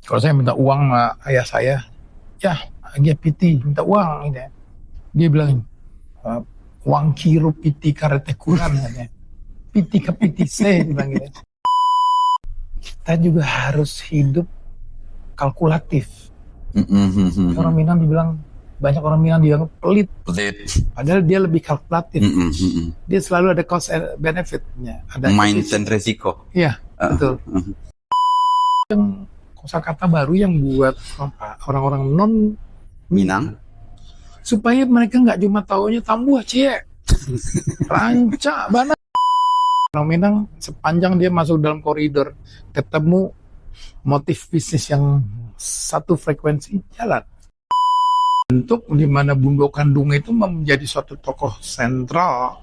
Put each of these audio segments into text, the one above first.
Kalau saya minta uang sama ayah saya, ya dia piti minta uang ini. Dia bilang, uang kiro piti karete kurang katanya. Piti ke piti saya bilang gitu. Kita juga harus hidup kalkulatif. Orang Minang dibilang, banyak orang Minang dibilang pelit. Padahal dia lebih kalkulatif. Dia selalu ada cost and benefit-nya. Ada maintain resiko. Iya, betul. Yang kosakata baru yang buat orang-orang non Minang supaya mereka nggak cuma taunya tambuh cie, rancak bana. Orang Minang sepanjang dia masuk dalam koridor ketemu motif bisnis yang satu frekuensi, jalan. Untuk di mana Bundo Kandung itu menjadi suatu tokoh sentral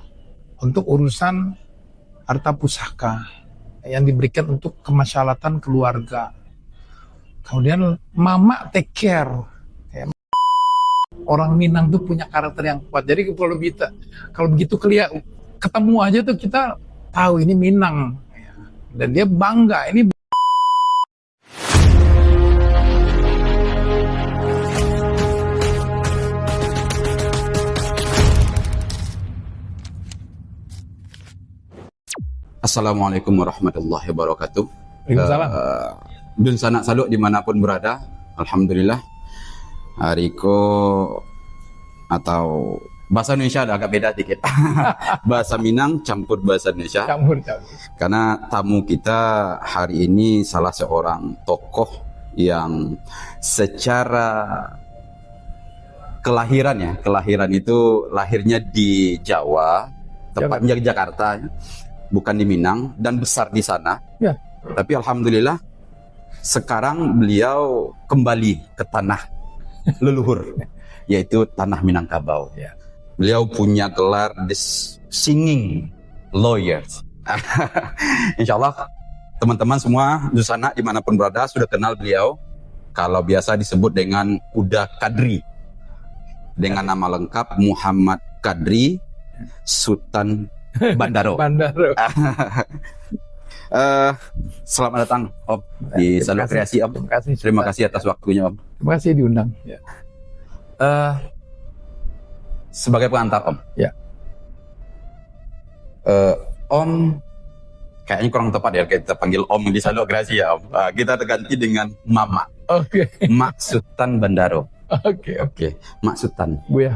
untuk urusan harta pusaka yang diberikan untuk kemaslahatan keluarga. Kemudian mama take care. Orang Minang tuh punya karakter yang kuat. Jadi kalau begitu ketemu aja tuh kita tahu ini Minang. Dan dia bangga ini. Assalamualaikum warahmatullahi wabarakatuh. Waalaikumsalam. Dun sanak saluk dimanapun berada, alhamdulillah. Hariko atau bahasa Indonesia ada agak beda dikit. Bahasa Minang campur bahasa Indonesia. Campur. Karena tamu kita hari ini salah seorang tokoh yang secara kelahiran itu lahirnya di Jawa, tepatnya Jakarta, bukan di Minang, dan besar di sana. Ya. Tapi alhamdulillah sekarang beliau kembali ke tanah leluhur, yaitu tanah Minangkabau. Ya. Beliau punya gelar the singing lawyer. Insyaallah teman-teman semua di sana dimanapun berada sudah kenal beliau. Kalau biasa disebut dengan Uda Kadri, dengan nama lengkap Muhammad Kadri Sultan Bandaro. Selamat datang Om di Saluk Kreasi Om. Terima kasih atas waktunya Om. Terima kasih diundang. Ya. Sebagai pengantar Om. Ya. Om kayaknya kurang tepat ya kita panggil Om di Saluk Kreasi ya Om. Kita ganti dengan Mama. Oke. Mak Sultan Bandaro. Oke. Mak Sultan. Buya.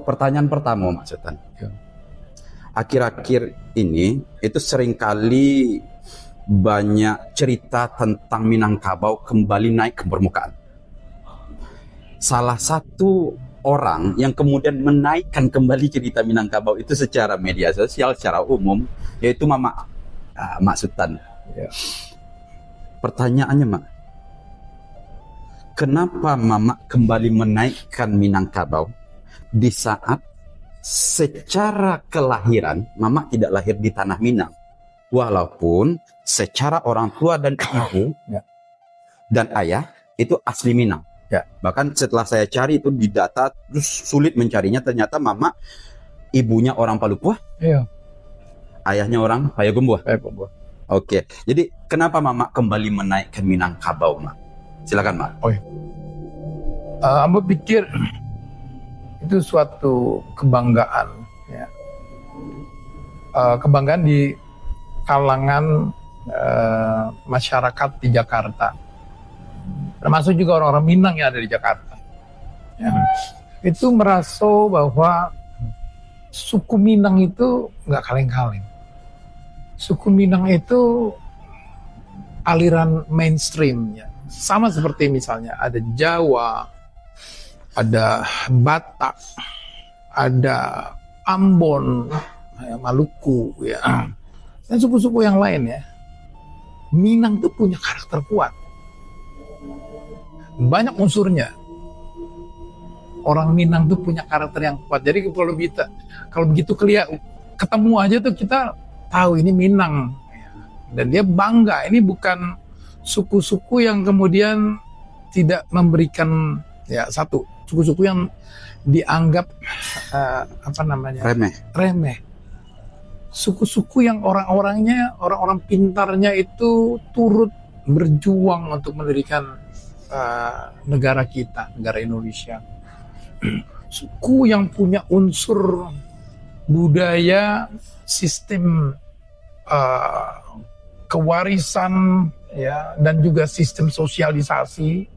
Pertanyaan pertama Mak Sultan. Ya. Akhir-akhir ini itu seringkali banyak cerita tentang Minangkabau kembali naik ke permukaan. Salah satu orang yang kemudian menaikkan kembali cerita Minangkabau itu secara media sosial, secara umum, yaitu Mak Sultan. Ya. Pertanyaannya Mak, kenapa Mama kembali menaikkan Minangkabau di saat secara kelahiran Mama tidak lahir di tanah Minang, walaupun secara orang tua dan ibu dan ayah itu asli Minang. Ya. Bahkan setelah saya cari itu di data terus sulit mencarinya, ternyata Mama ibunya orang Palupuah, Iya. ayahnya orang Payakumbuh. Oke. Jadi kenapa Mama kembali menaikkan Minangkabau, Mak? Silakan Mak. Amba pikir itu suatu kebanggaan, ya. Kebanggaan di kalangan masyarakat di Jakarta, termasuk juga orang-orang Minang yang ada di Jakarta. Ya. Itu merasa bahwa suku Minang itu nggak kaleng-kaleng. Suku Minang itu aliran mainstreamnya, sama seperti misalnya ada Jawa, ada Batak, ada Ambon, Maluku, ya, dan suku-suku yang lain ya. Minang itu punya karakter kuat, banyak unsurnya. Orang Minang itu punya karakter yang kuat. Jadi kalau begitu ketemu aja tuh kita tahu ini Minang, dan dia bangga. Ini bukan suku-suku yang kemudian tidak memberikan, ya, satu suku-suku yang dianggap remeh. Suku-suku yang orang-orang pintarnya itu turut berjuang untuk mendirikan negara kita, negara Indonesia. Suku yang punya unsur budaya, sistem kewarisan, ya, dan juga sistem sosialisasi,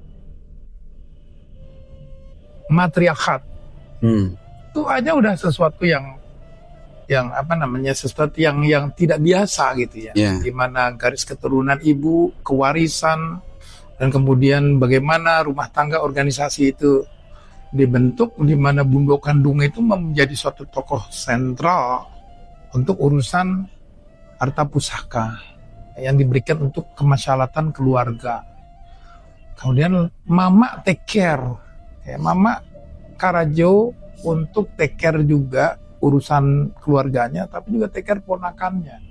matriarkat. Itu aja udah sesuatu yang sesuatu yang tidak biasa gitu ya. Yeah. Di mana garis keturunan ibu, kewarisan, dan kemudian bagaimana rumah tangga organisasi itu dibentuk, di mana Bundo Kandung itu menjadi suatu tokoh sentral untuk urusan harta pusaka yang diberikan untuk kemaslahatan keluarga. Kemudian Mama take care, ya, Mama Karajo untuk take care juga urusan keluarganya, tapi juga take care ponakannya.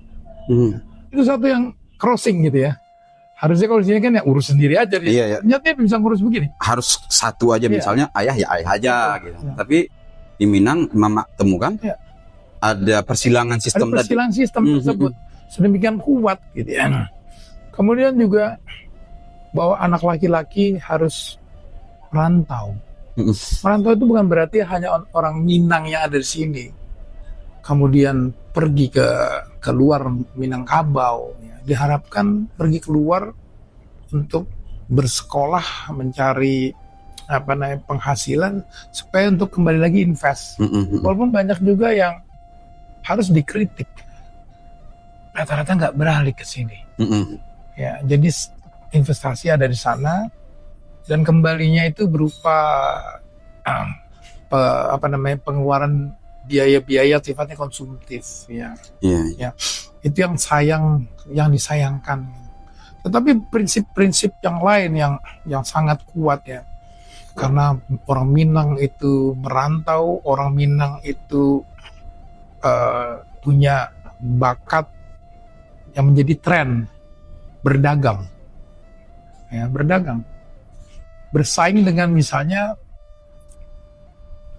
Itu satu yang crossing gitu ya. Harusnya kalau di sini kan ya urus sendiri aja. Iya. Ternyata dia bisa ngurus begini. Harus satu aja, Iya. misalnya ayah ya ayah aja gitu. Iya. Tapi di Minang Mama temukan Iya. ada persilangan Ada sistem tadi. persilangan sistem tersebut sedemikian kuat gitu ya. Kemudian juga bahwa anak laki-laki harus merantau. Merantau itu bukan berarti hanya orang Minang yang ada di sini kemudian pergi ke luar Minangkabau, ya. Diharapkan pergi keluar untuk bersekolah, mencari penghasilan supaya untuk kembali lagi invest. Walaupun banyak juga yang harus dikritik, rata-rata nggak beralih ke sini. Ya, jadi investasi ada di sana dan kembalinya itu berupa pengeluaran biaya-biaya sifatnya konsumtif, ya. Iya. Itu yang disayangkan. Tetapi prinsip-prinsip yang lain yang sangat kuat, ya. Karena orang Minang itu merantau, orang Minang itu punya bakat yang menjadi tren berdagang, ya, bersaing dengan misalnya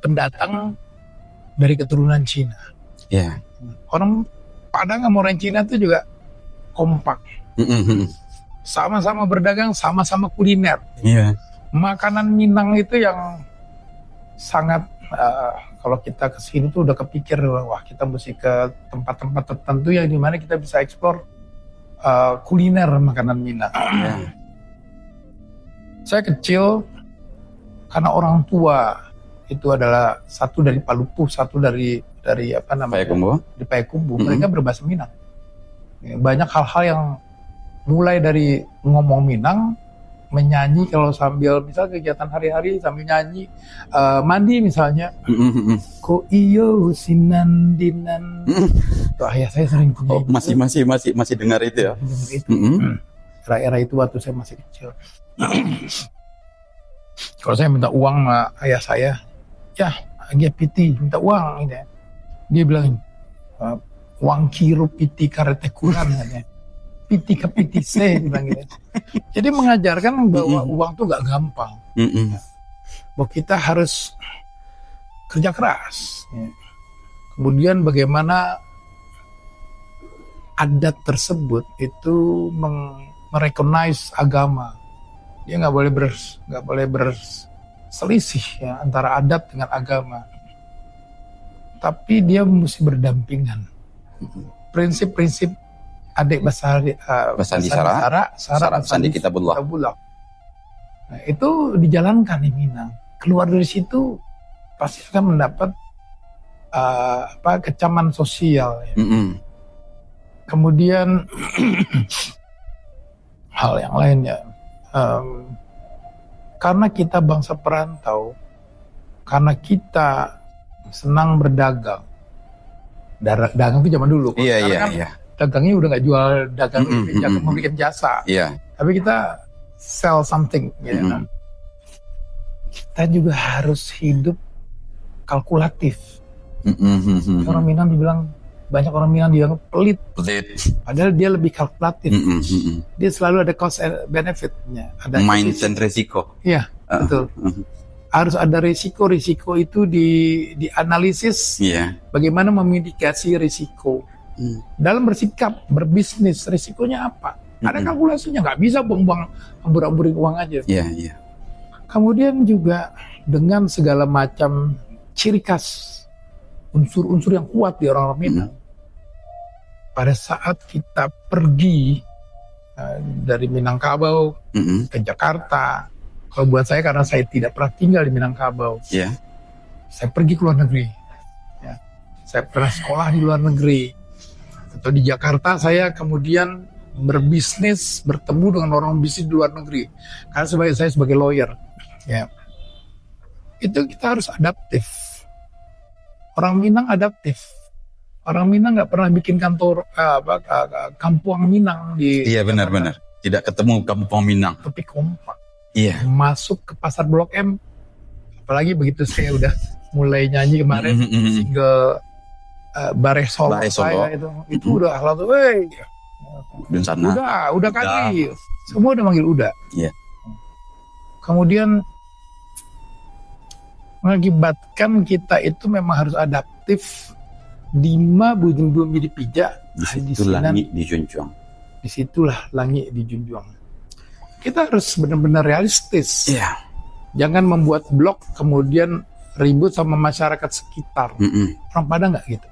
pendatang dari keturunan Cina. Iya. Orang Padang sama orang Cina itu juga kompak, sama-sama berdagang, sama-sama kuliner. Iya. Makanan Minang itu yang sangat kalau kita kesini tuh udah kepikir, wah kita mesti ke tempat-tempat tertentu yang dimana kita bisa eksplor kuliner makanan Minang. Saya kecil karena orang tua itu adalah satu dari Palupuh, satu dari Payakumbuh. di Payakumbuh. Mereka berbahasa Minang. Banyak hal-hal yang mulai dari ngomong Minang, menyanyi kalau sambil misal kegiatan hari-hari sambil nyanyi, mandi misalnya. Ko iyo sinandinan. Tuh ayah saya sering punya. Oh, masih dengar itu ya. Era-era itu waktu saya masih kecil. Kalau saya minta uang sama ayah saya, ya agak piti minta uang ini. Dia bilang uang kiro piti karete kurang katanya. Piti ke piti se bilang gitu. Jadi mengajarkan bahwa uang tuh gak gampang. Bahwa kita harus kerja keras. Ya. Kemudian bagaimana adat tersebut itu merecognize agama. Dia nggak boleh berselisih, ya, antara adat dengan agama. Tapi dia mesti berdampingan. Prinsip-prinsip adik basandi sara basandi kitabullah. Nah, itu dijalankan di Minang. Keluar dari situ pasti akan mendapat kecaman sosial. Ya. Kemudian hal yang lainnya. Karena kita bangsa perantau, karena kita senang berdagang. Dagang itu zaman dulu. Iya. Dagangnya udah nggak jual dagang, memberikan jasa. Iya. Tapi kita sell something. Ya. Kita juga harus hidup kalkulatif. Orang Minang banyak orang Minang dianggap pelit. Padahal dia lebih kalkulatif. Dia selalu ada cost and benefit-nya. Ada Mindset resiko. Iya, betul. Harus ada risiko itu dianalisis. Iya. Bagaimana memitigasi risiko. Dalam bersikap, berbisnis, risikonya apa? Ada kalkulasinya, nggak bisa buang-buang hambur-hamburin uang aja. Iya, iya. Kemudian juga dengan segala macam ciri khas, unsur-unsur yang kuat di orang-orang Minang. Pada saat kita pergi dari Minangkabau ke Jakarta, kalau buat saya karena saya tidak pernah tinggal di Minangkabau, saya pergi ke luar negeri. Ya. Saya pernah sekolah di luar negeri. Atau di Jakarta saya kemudian berbisnis, bertemu dengan orang bisnis di luar negeri. Karena saya sebagai lawyer. Ya. Itu kita harus adaptif. Orang Minang adaptif. Orang Minang nggak pernah bikin kantor Kampuang Minang di. Iya, benar-benar. Tidak ketemu Kampuang Minang. Tapi kompak. Iya. Masuk ke pasar Blok M. Apalagi begitu saya udah mulai nyanyi kemarin single Bare Solo saya itu udah langsung, dan sana udah kaki, semua udah manggil udah. Iya. Kemudian mengakibatkan kita itu memang harus adaptif. Dima bujung bumi dipijak, disitulah langit dijunjung. Disitulah langit dijunjung. Kita harus benar-benar realistis. Iya. Jangan membuat blog kemudian ribut sama masyarakat sekitar. Orang Padang nggak gitu.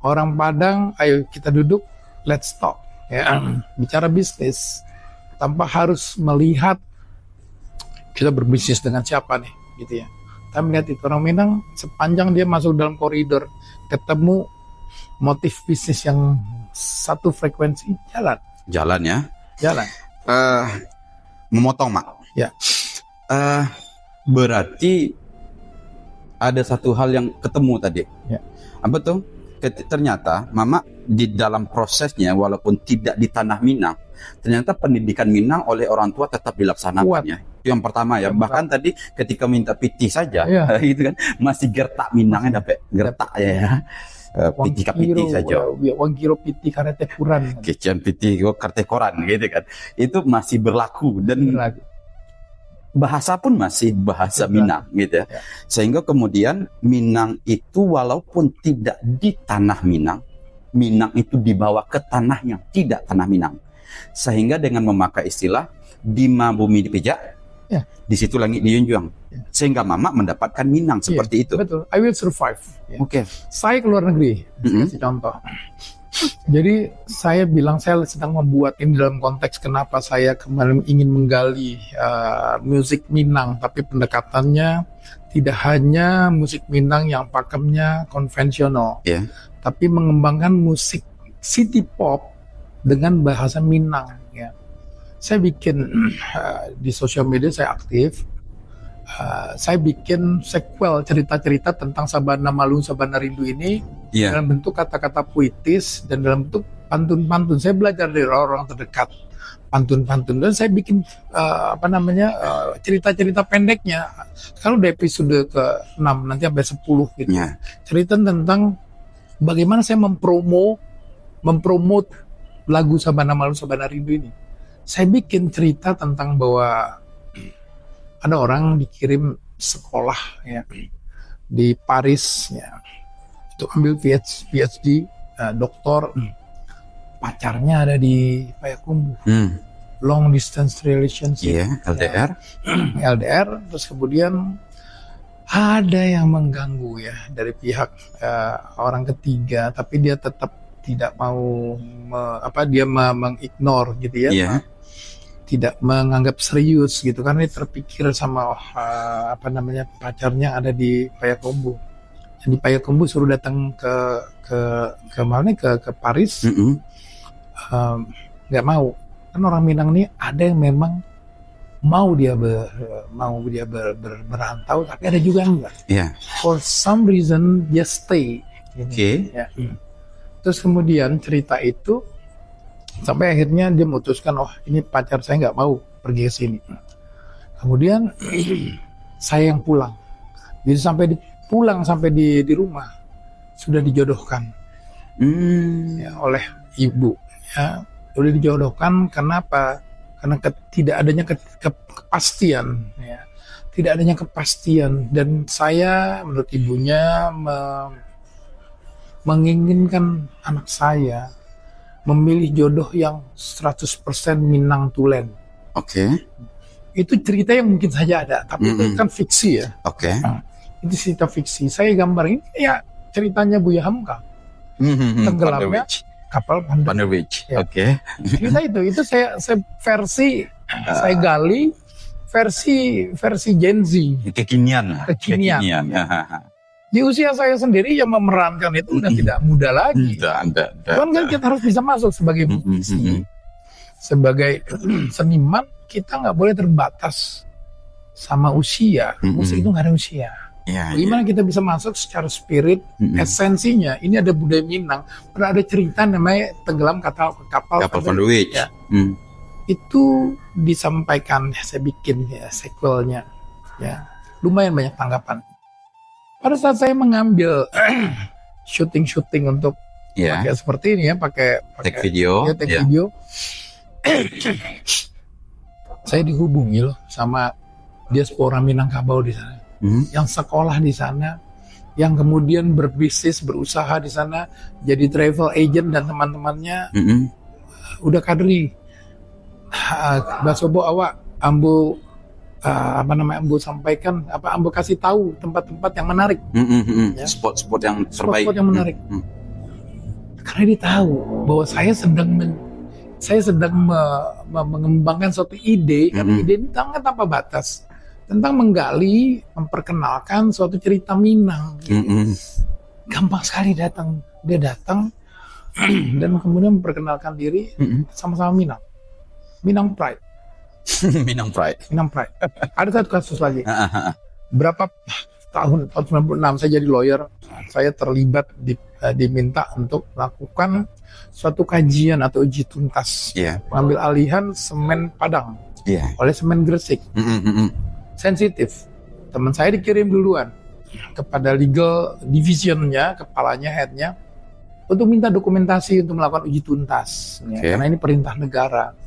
Orang Padang, ayo kita duduk, let's talk. Ya, bicara bisnis tanpa harus melihat kita berbisnis dengan siapa nih, gitu ya. Kita melihat itu orang Minang sepanjang dia masuk dalam koridor, ketemu motif bisnis yang satu frekuensi, jalan. Jalan ya. Jalan. Memotong, Mak. Ya. Berarti ada satu hal yang ketemu tadi. Ya. Apa tuh? Ternyata Mama di dalam prosesnya walaupun tidak di tanah Minang, ternyata pendidikan Minang oleh orang tua tetap dilaksanakan ya. Itu yang pertama ya. Bahkan tadi ketika minta piti saja, gitu kan, masih gertak Minangnya dapat gertak ya. Piti kapiti saja. Wang kilo piti karate kuran. Kecian piti karate koran gitu kan. Itu masih berlaku dan bahasa pun masih bahasa Minang gitu ya. Sehingga kemudian Minang itu walaupun tidak di tanah Minang, Minang itu dibawa ke tanah yang tidak tanah Minang. Sehingga dengan memakai istilah Dima bumi dipijak, di situ langit dijunjung. Sehingga Mama mendapatkan Minang seperti itu. Betul. I will survive. Oke. Saya ke luar negeri. Kasih contoh. Jadi saya bilang saya sedang membuat ini dalam konteks kenapa saya kemarin ingin menggali musik Minang, tapi pendekatannya tidak hanya musik Minang yang pakemnya konvensional, tapi mengembangkan musik city pop dengan bahasa Minang. Ya. Saya bikin di sosial media saya aktif. Saya bikin sequel cerita-cerita tentang Sabana Malung Sabana Rindu ini dalam bentuk kata-kata puitis dan dalam bentuk pantun-pantun. Saya belajar dari orang-orang terdekat pantun-pantun dan saya bikin cerita-cerita pendeknya. Sekarang udah episode ke-6 nanti sampai 10 gitu. Cerita tentang bagaimana saya mempromot lagu Sabana Malung Sabana Rindu ini. Saya bikin cerita tentang bahwa ada orang dikirim sekolah ya di Paris ya, itu ambil PhD doktor, pacarnya ada di Payakumbuh, long distance relationship, LDR, LDR, terus kemudian ada yang mengganggu ya dari pihak orang ketiga, tapi dia tetap tidak mau mengignore gitu ya. Tidak menganggap serius gitu karena dia terpikir sama pacarnya ada di Payakumbuh. Di Payakumbuh suruh datang ke mana ke Paris, nggak mau. Kan orang Minang nih ada yang memang mau dia berantau, tapi ada juga yang enggak. For some reason dia stay. Ya. Terus kemudian cerita itu sampai akhirnya dia memutuskan, ini pacar saya nggak mau pergi ke sini. Kemudian saya yang pulang. Jadi sampai di rumah sudah dijodohkan ya, oleh ibu. Ya, sudah dijodohkan. Kenapa? Karena tidak adanya kepastian. Ya. Tidak adanya kepastian dan saya menurut ibunya menginginkan anak saya memilih jodoh yang 100% Minang Tulen. Oke. Itu cerita yang mungkin saja ada, tapi itu kan fiksi ya. Oke. Nah, itu cerita fiksi. Saya gambar ini ya ceritanya Buya Hamka. Tenggelamnya kapal Panderwich. Ya. Oke. Cerita itu saya versi saya gali versi Gen Z. Kekinian. Kekinian. Di usia saya sendiri yang memerankan itu udah tidak muda lagi. Cuman kan kita harus bisa masuk sebagai musisi, sebagai seniman, kita nggak boleh terbatas sama usia. Musik itu nggak ada usia. Bagaimana kita bisa masuk secara spirit, esensinya? Ini ada budaya Minang. Pernah ada cerita namanya tenggelam kapal Panderwich. Ya. Itu disampaikan, saya bikin ya sequelnya. Ya, lumayan banyak tanggapan. Pada saat saya mengambil syuting untuk pakai seperti ini ya, pakai take video, video, saya dihubungi loh sama diaspora Minangkabau di sana, yang sekolah di sana, yang kemudian berbisnis, berusaha di sana, jadi travel agent dan teman-temannya udah kadri. Basobo awak ambo ambo sampaikan ambo kasih tahu tempat-tempat yang menarik, ya. Spot-spot yang terbaik, spot yang menarik. Karena dia tahu bahwa saya sedang mengembangkan suatu ide, karena ide ini tanpa batas, tentang menggali, memperkenalkan suatu cerita Minang. Gampang sekali dia datang dan kemudian memperkenalkan diri, sama-sama Minang Pride. Minang Pride. Ada satu kasus lagi. Berapa tahun 96 saya jadi lawyer, saya terlibat diminta untuk melakukan suatu kajian atau uji tuntas, mengambil alihan semen Padang oleh semen Gresik. Sensitif. Teman saya dikirim duluan kepada legal divisionnya, kepalanya, headnya, untuk minta dokumentasi untuk melakukan uji tuntas. Karena ini perintah negara.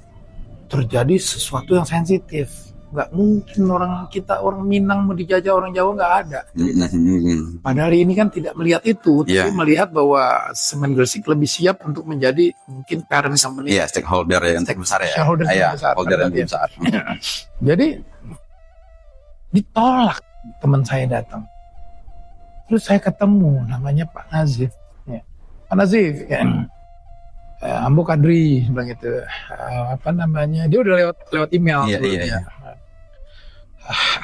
Terjadi sesuatu yang sensitif, nggak mungkin orang Minang mau dijajah orang Jawa, nggak ada. Padahal ini kan tidak melihat itu, tapi melihat bahwa semen Gresik lebih siap untuk menjadi mungkin parent company, stakeholder yang besar ya. Shareholder yang besar. Jadi ditolak, teman saya datang, terus saya ketemu namanya Pak Nazif, Pak Nazif, Ambo Kadri bilang gitu, dia udah lewat email,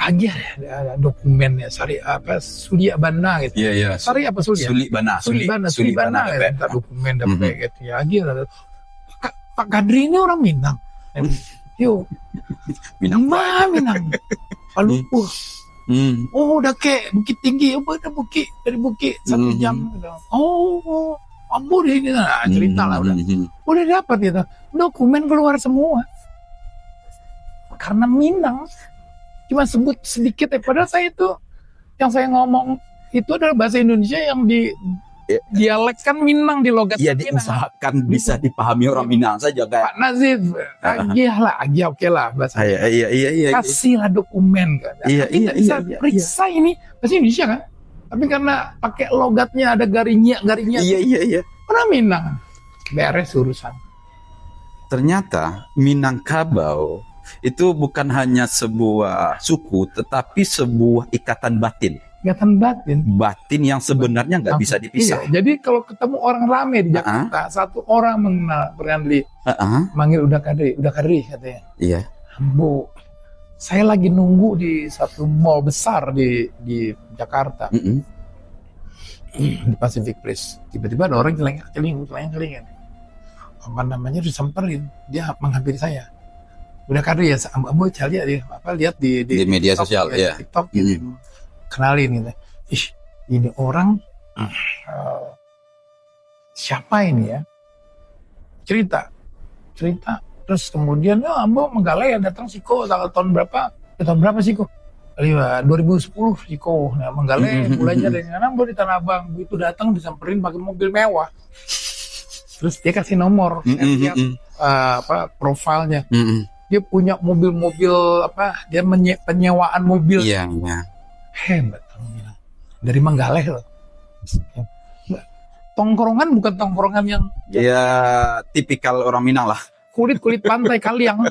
aja ada dokumen ya, Sulia Bana gitu, Sari apa Sulia? Suli Bana, minta dokumen dapat gitu ya, aja. Pak Kadri ini orang Minang, Minang, Palupuh. Oh udah kayak Bukit Tinggi, dari bukit 1 jam gitu. Oh Ambo di sini, cerita lah udah dapat gitu, dokumen keluar semua. Karena Minang cuma sebut sedikit padahal saya itu yang saya ngomong itu adalah bahasa Indonesia yang dialekkan Minang, di logat Minang. Diusahakan bisa dipahami orang Minang saja kayak Pak Nazif, oke lah bahasa. Iya. Kasihlah dokumen kan. Kita bisa periksa ini bahasa Indonesia kan. Tapi karena pakai logatnya ada garingnya. Iya. Orang Minang beres urusan. Ternyata Minangkabau itu bukan hanya sebuah suku, tetapi sebuah ikatan batin. Batin yang sebenarnya nggak bisa dipisah. Iya, jadi kalau ketemu orang rame di Jakarta, satu orang mengenal Bernadli, manggil udah kadri katanya. Iya. Ambo, saya lagi nunggu di satu mall besar di Jakarta, di Pacific Place. Tiba-tiba ada orang celing-celingan. Apa namanya, disamperin, dia menghampiri saya. Udah kadri ya, Ambo lihat di media TikTok, sosial, ya. TikTok gitu. Kenalin gitu. Ini orang siapa ini ya? Cerita. Terus kemudian Ambo Menggalai datang Siko tahun berapa Siko? 2010 Siko. Nah, Menggalai mulainya dari Ambo di Tanah Abang. Begitu datang disamperin pakai mobil mewah. Terus dia kasih nomor, profilnya. Dia punya mobil-mobil dia penyewaan mobil. Hebat, dari Menggalai loh. tongkrongan bukan tongkrongan yang Ya tipikal orang Minang lah. kulit pantai Kaliang,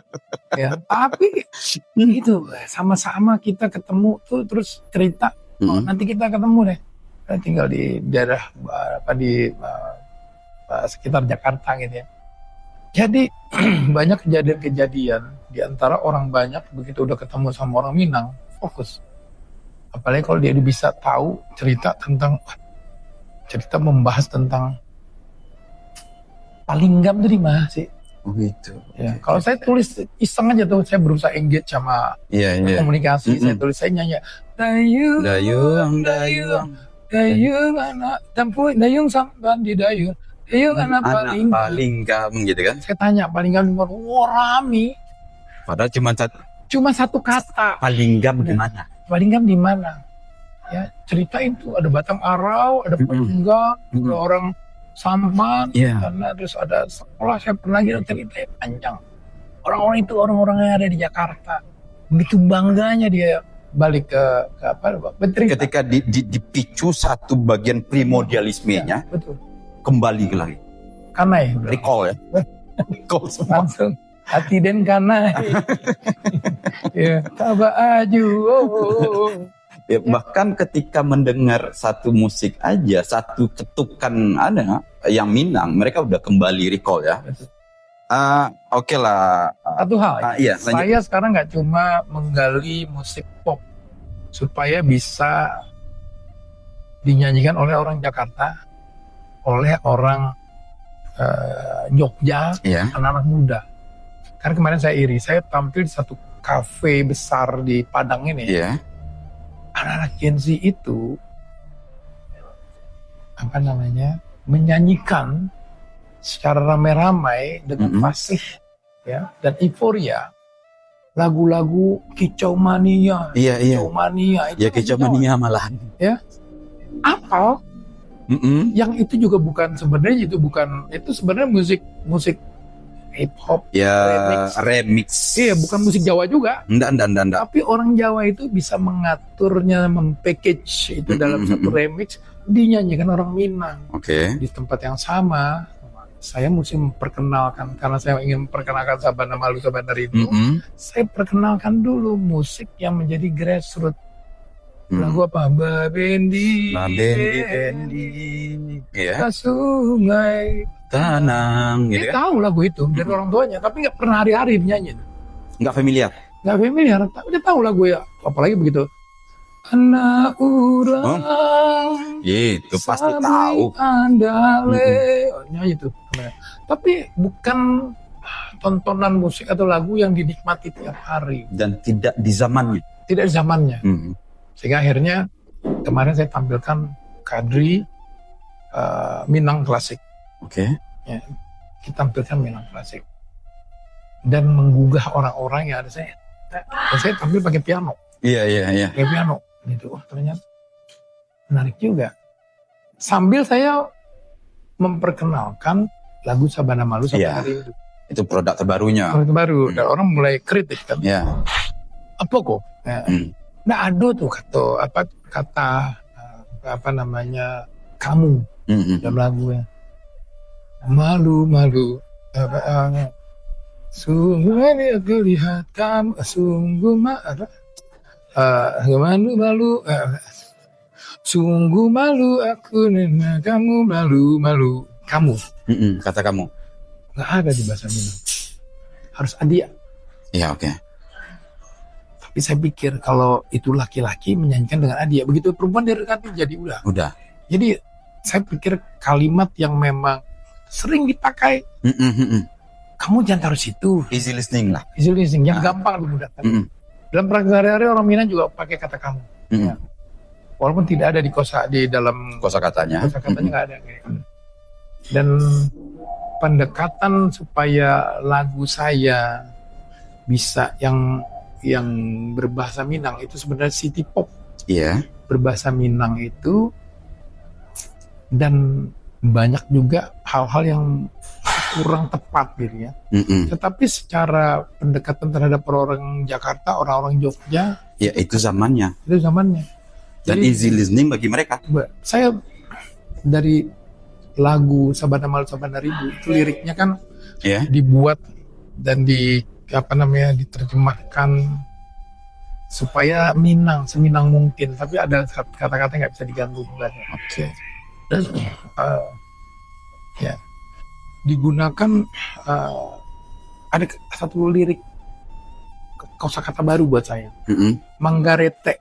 ya. Tapi itu sama-sama kita ketemu tuh terus cerita. Oh, nanti kita ketemu deh. Saya tinggal di daerah sekitar Jakarta gitu ya. Jadi banyak kejadian-kejadian di antara orang banyak begitu udah ketemu sama orang Minang fokus. Apalagi kalau dia bisa tahu cerita membahas tentang palinggam itu di mana sih? Oh gitu. Ya, kalau saya tulis iseng aja tuh, saya berusaha engage sama komunikasi. Saya tulis, saya nyanyi dayung anak tampu dayung sampan di dayung anak palinggam gitu kan. Saya tanya palinggam di mana? Rami. Padahal cuma satu kata. Palinggam di mana? Palinggam di mana? Ya, cerita itu ada Batang Arau, ada palinggam, ada orang Sampan, karena terus ada sekolah. Saya pernah gitu cerita panjang. Orang-orang itu orang-orang yang ada di Jakarta. Begitu bangganya dia balik ke bercerita. Ketika dipicu satu bagian primordialismenya, betul. Kembali lagi. Kanai. Recall ya. Recall semua. Langsung hati dan kanai. Ya, Kaba aju. Ya, bahkan ketika mendengar satu musik aja, satu ketukan ada yang Minang, mereka udah kembali recall ya. Oke lah. Satu hal, iya, saya sekarang nggak cuma menggali musik pop supaya bisa dinyanyikan oleh orang Jakarta, oleh orang Jogja, anak-anak muda. Karena kemarin saya iri, saya tampil di satu kafe besar di Padang ini. Anak-anak Gen Z itu menyanyikan secara ramai-ramai dengan fasih ya dan euforia lagu-lagu kicau mania. Kicau mania itu. Ya kicau mania malahan. Ya. Apa? Yang itu juga bukan sebenarnya itu sebenarnya musik hip hop remix. Iya, bukan musik Jawa juga. Enggak. Tapi orang Jawa itu bisa mengaturnya, mempackage itu dalam satu remix, dinyanyikan orang Minang. Di tempat yang sama. Saya mesti memperkenalkan, karena saya ingin memperkenalkan Sabana Malu Sabana Rindu. Saya perkenalkan dulu musik yang menjadi grassroots. Lagu apa? Babendi. Ke sungai Tanang, gitu kan? Tahu lagu itu dari orang tuanya, tapi nggak pernah hari-hari nyanyi. Nggak familiar, tapi dia tahu lagu ya. Apalagi begitu. Anak urang, itu pasti tahu. Andale, nyanyi itu. Tapi bukan tontonan musik atau lagu yang dinikmati tiap hari. Dan tidak di zamannya. Tidak di zamannya. Sehingga akhirnya kemarin saya tampilkan Kadri Minang klasik. Ya, kita tampilkan Minang klasik dan menggugah orang-orang yang ada saya. Dan saya tampil pakai piano. Iya. Pakai piano. Gitu. Ternyata menarik juga. Sambil saya memperkenalkan lagu Sabana Malu sampai hari itu. Itu produk terbarunya. Produk terbaru. Dan orang mulai kritik kan. Apa kok? Nah, ada tuh kata kamu dalam lagunya. Malu sungguh ini aku lihat kamu sungguh sungguh malu aku nena kamu malu kata kamu nggak ada di bahasa Minang, harus adia. Tapi saya pikir kalau itu laki-laki menyanyikan dengan adia, begitu perempuan didekati jadi udah. Jadi saya pikir kalimat yang memang sering dipakai. Kamu jangan taruh situ. Easy listening lah. Easy listening, yang gampang dimudahkan. Dalam praktek sehari-hari orang Minang juga pakai kata kamu. Ya. Walaupun tidak ada di dalam kosakatanya. Kosakatanya nggak ada. Dan pendekatan supaya lagu saya bisa yang berbahasa Minang itu sebenarnya city pop. Berbahasa Minang itu, dan banyak juga hal-hal yang kurang tepat gitu ya. Tetapi secara pendekatan terhadap orang Jakarta, orang-orang Jogja, itu zamannya. Dan easy listening bagi mereka. Saya dari lagu Sabana Malu Sabana Rindu itu liriknya kan Ya. dibuat dan diterjemahkan supaya Minang seminang mungkin, tapi ada kata-kata nggak bisa diganggu sebenarnya. Oke. Dan ya digunakan ada satu lirik kosakata baru buat saya, Manggarete.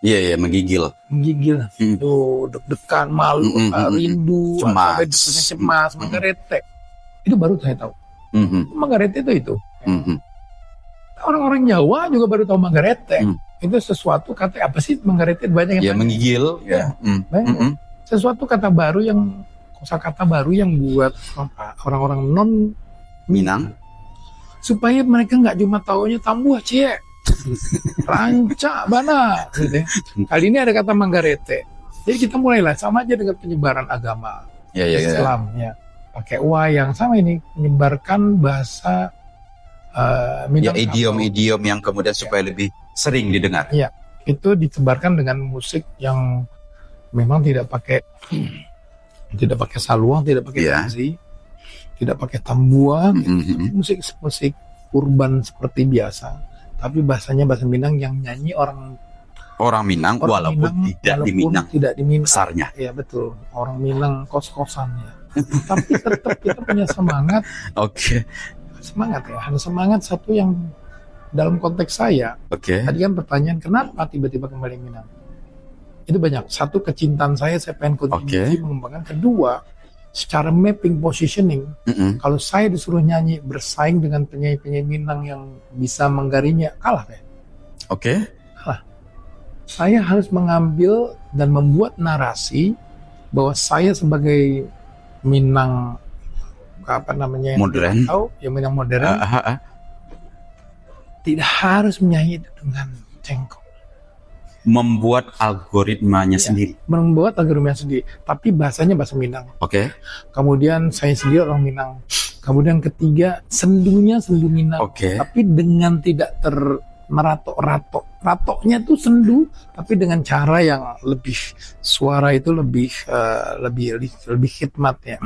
Iya, menggigil. Menggigil, tuh deg-degan, malu, rindu, Cemas. sampai depannya cemas, Manggarete. Itu baru saya tahu. Manggarete itu. Orang-orang Jawa juga baru tahu Manggarete. Itu sesuatu kata apa sih Manggarete, banyak yang Ya, menggigil. Ya. banyak. Sesuatu kata baru kosakata baru yang buat orang-orang non Minang. supaya mereka nggak cuma taunya tambuh cie. Ranca bana gitu ya. Kali ini ada kata Manggarete. Jadi kita mulailah sama aja dengan penyebaran agama Ya. Islam ya. Pakai wayang sama ini menyebarkan bahasa Ya, Minangkabau. idiom-idiom yang kemudian supaya lebih sering didengar. Itu disebarkan dengan musik yang memang tidak pakai saluang, tidak pakai gizi, tidak pakai tambuah, musik urban seperti biasa. Tapi bahasanya bahasa Minang yang nyanyi orang Minang walaupun tidak di Minang tidak di Minang. besarnya. Ya betul, orang Minang kos-kosannya. Tapi tetap kita punya semangat. Oke. Semangat ya, ada semangat satu yang dalam konteks saya. Oke. Tadi kan pertanyaan kenapa tiba-tiba kembali Minang? Itu banyak. Satu, kecintaan saya pengen kontribusi mengembangkan. Kedua, secara mapping positioning, kalau saya disuruh nyanyi bersaing dengan penyanyi-penyanyi Minang yang bisa menggarinya, kalah ya. Oke. Kalah. Saya harus mengambil dan membuat narasi bahwa saya sebagai Minang modern, yang Minang modern, tidak harus menyanyi itu dengan cengkok. Membuat algoritmanya sendiri. Membuat algoritmanya sendiri, tapi bahasanya bahasa Minang. Oke. Kemudian saya sendiri orang Minang. Kemudian ketiga, sendunya sendu Minang. Tapi dengan tidak meratok-ratok. Ratoknya itu sendu, tapi dengan cara yang lebih, suara itu lebih khidmat ya.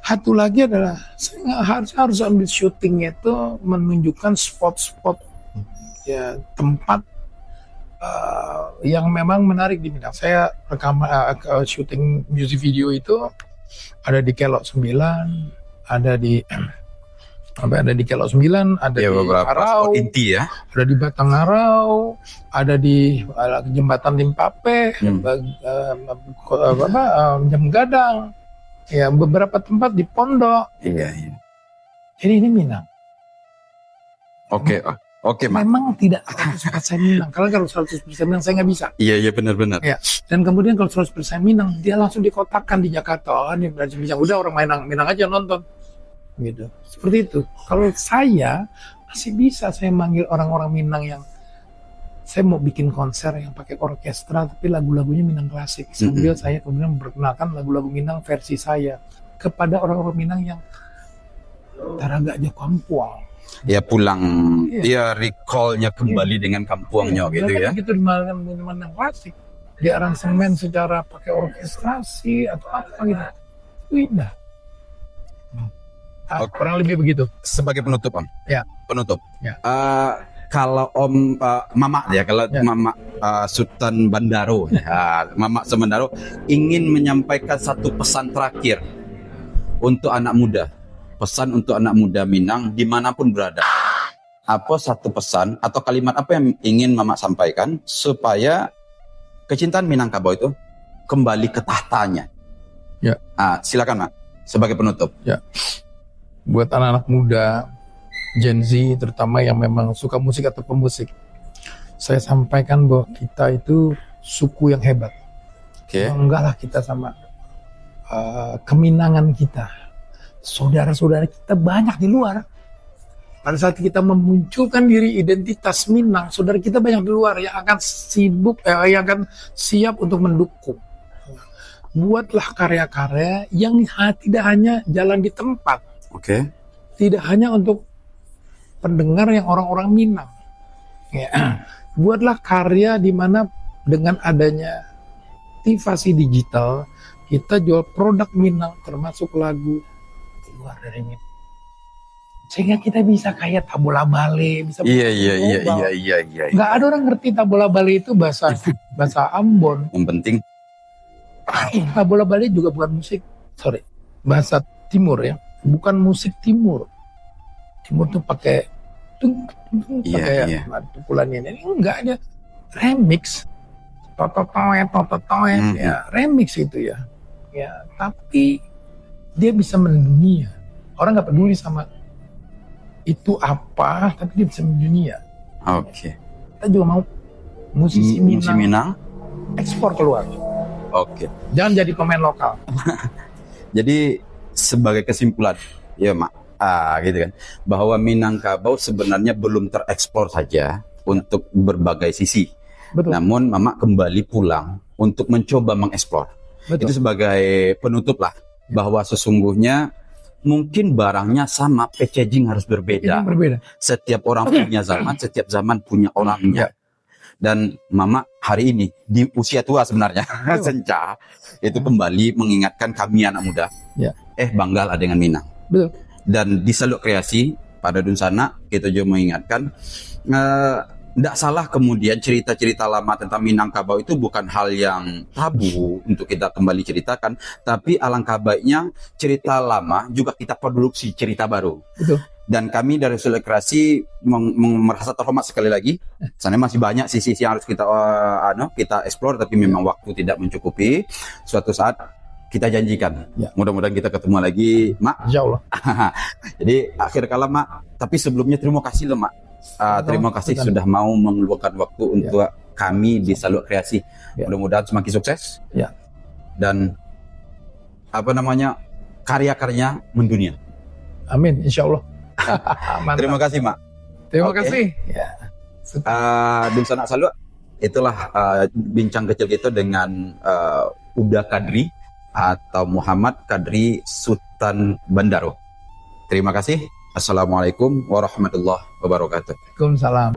Satu lagi adalah saya harus ambil syutingnya itu menunjukkan spot-spot ya, tempat yang memang menarik di Minang. Saya rekam syuting music video itu ada di Kelok 9, ada di Kelok 9, ada di Arau, inti ya. ada di Batangarau, ada di Jembatan Limpape, Jam Gadang, ya beberapa tempat di Pondok. Iya. Jadi ini Minang. Oke, Mak. Memang tidak 100% Minang. Kalau 100% Minang saya nggak bisa. Iya, benar-benar. Ya. Dan kemudian kalau 100% Minang, dia langsung dikotakkan di Jakarta. Oh, ini berarti Minang. Udah orang Minang aja nonton. Gitu. Seperti itu. Kalau saya masih bisa saya manggil orang-orang Minang yang saya mau bikin konser yang pakai orkestra tapi lagu-lagunya Minang klasik. Sambil saya kemudian memperkenalkan lagu-lagu Minang versi saya kepada orang-orang Minang yang taragaknya kampuang. Ya pulang, ya recall-nya kembali dengan kampuangnya gitu ya. Gitu dimainkan Minang klasik. Di aransemen secara pakai orkestrasi atau apa gitu. Indah. Kurang lebih begitu. Sebagai penutup, Om. Ya. Penutup. Ya. Kalau Om Mama ya, kalau Mama Sultan Bandaro, Mama Semandaro ingin menyampaikan satu pesan terakhir untuk anak muda. Pesan untuk anak muda Minang dimanapun berada. Apa satu pesan atau kalimat apa yang ingin Mama sampaikan supaya kecintaan Minangkabau itu kembali ke tahtanya? Ya. Silakan, Mak, sebagai penutup. Ya. Buat anak-anak muda, Gen Z terutama yang memang suka musik atau pemusik, saya sampaikan bahwa kita itu suku yang hebat. Enggaklah kita sama keminangan kita. Saudara-saudara kita banyak di luar. Pada saat kita memunculkan diri identitas Minang, saudara kita banyak di luar yang akan yang akan siap untuk mendukung. Buatlah karya-karya yang tidak hanya jalan di tempat. Tidak hanya untuk pendengar yang orang-orang Minang. Ya. Buatlah karya di mana dengan adanya aktivasi digital, kita jual produk Minang termasuk lagu keluar dari Minang. Sehingga kita bisa kayak Tabola Bale, bisa Iya. nggak ada orang ngerti Tabola Bale itu bahasa Ambon. Yang penting Tabola Bale juga bukan musik, bahasa Timur ya, bukan musik Timur. Timur tuh pakai pukulannya. Ini enggak, ada remix, tototoet, ya remix itu ya. Ya, tapi dia bisa mendunia. Orang nggak peduli sama itu apa, tapi dia bisa mendunia. Oke. Kita juga mau musisi Minang ekspor keluar. Oke. Jangan jadi pemain lokal. Jadi sebagai kesimpulan, ya Mak, gitu kan, bahwa Minangkabau sebenarnya belum terekspor saja untuk berbagai sisi. Betul. Namun Mama kembali pulang untuk mencoba mengeksplor. Betul. Itu sebagai penutup lah, bahwa sesungguhnya mungkin barangnya sama, packaging harus berbeda. Itu berbeda. Setiap orang punya zaman, setiap zaman punya orangnya. Dan Mama hari ini di usia tua sebenarnya, senja, itu kembali mengingatkan kami anak muda. Ya. Banggalah dengan Minang. Betul. Dan di Saluk Kreasi pada Dunsana kita juga mengingatkan, tidak salah kemudian cerita-cerita lama tentang Minangkabau itu bukan hal yang tabu untuk kita kembali ceritakan, tapi alangkah baiknya cerita lama juga kita produksi cerita baru. Betul. Dan kami dari Saluk Kreasi merasa terhormat sekali lagi. Sana masih banyak sisi-sisi yang harus kita eksplor, tapi memang waktu tidak mencukupi. Suatu saat kita janjikan, mudah-mudahan kita ketemu lagi, Mak. Insya Allah. Jadi akhir kala, Mak. Tapi sebelumnya terima kasih loh, Mak. Terima kasih sudah mau meluangkan waktu untuk kami di Saluk Kreasi. Mudah-mudahan semakin sukses. Dan karya-karyanya mendunia. Amin, insya Allah. Terima kasih, Mak. Terima kasih. Dunsana Saluk, itulah bincang kecil kita dengan Uda Kadri atau Muhammad Kadri Sultan Bandaro. Terima kasih. Assalamualaikum warahmatullahi wabarakatuh. Waalaikumsalam.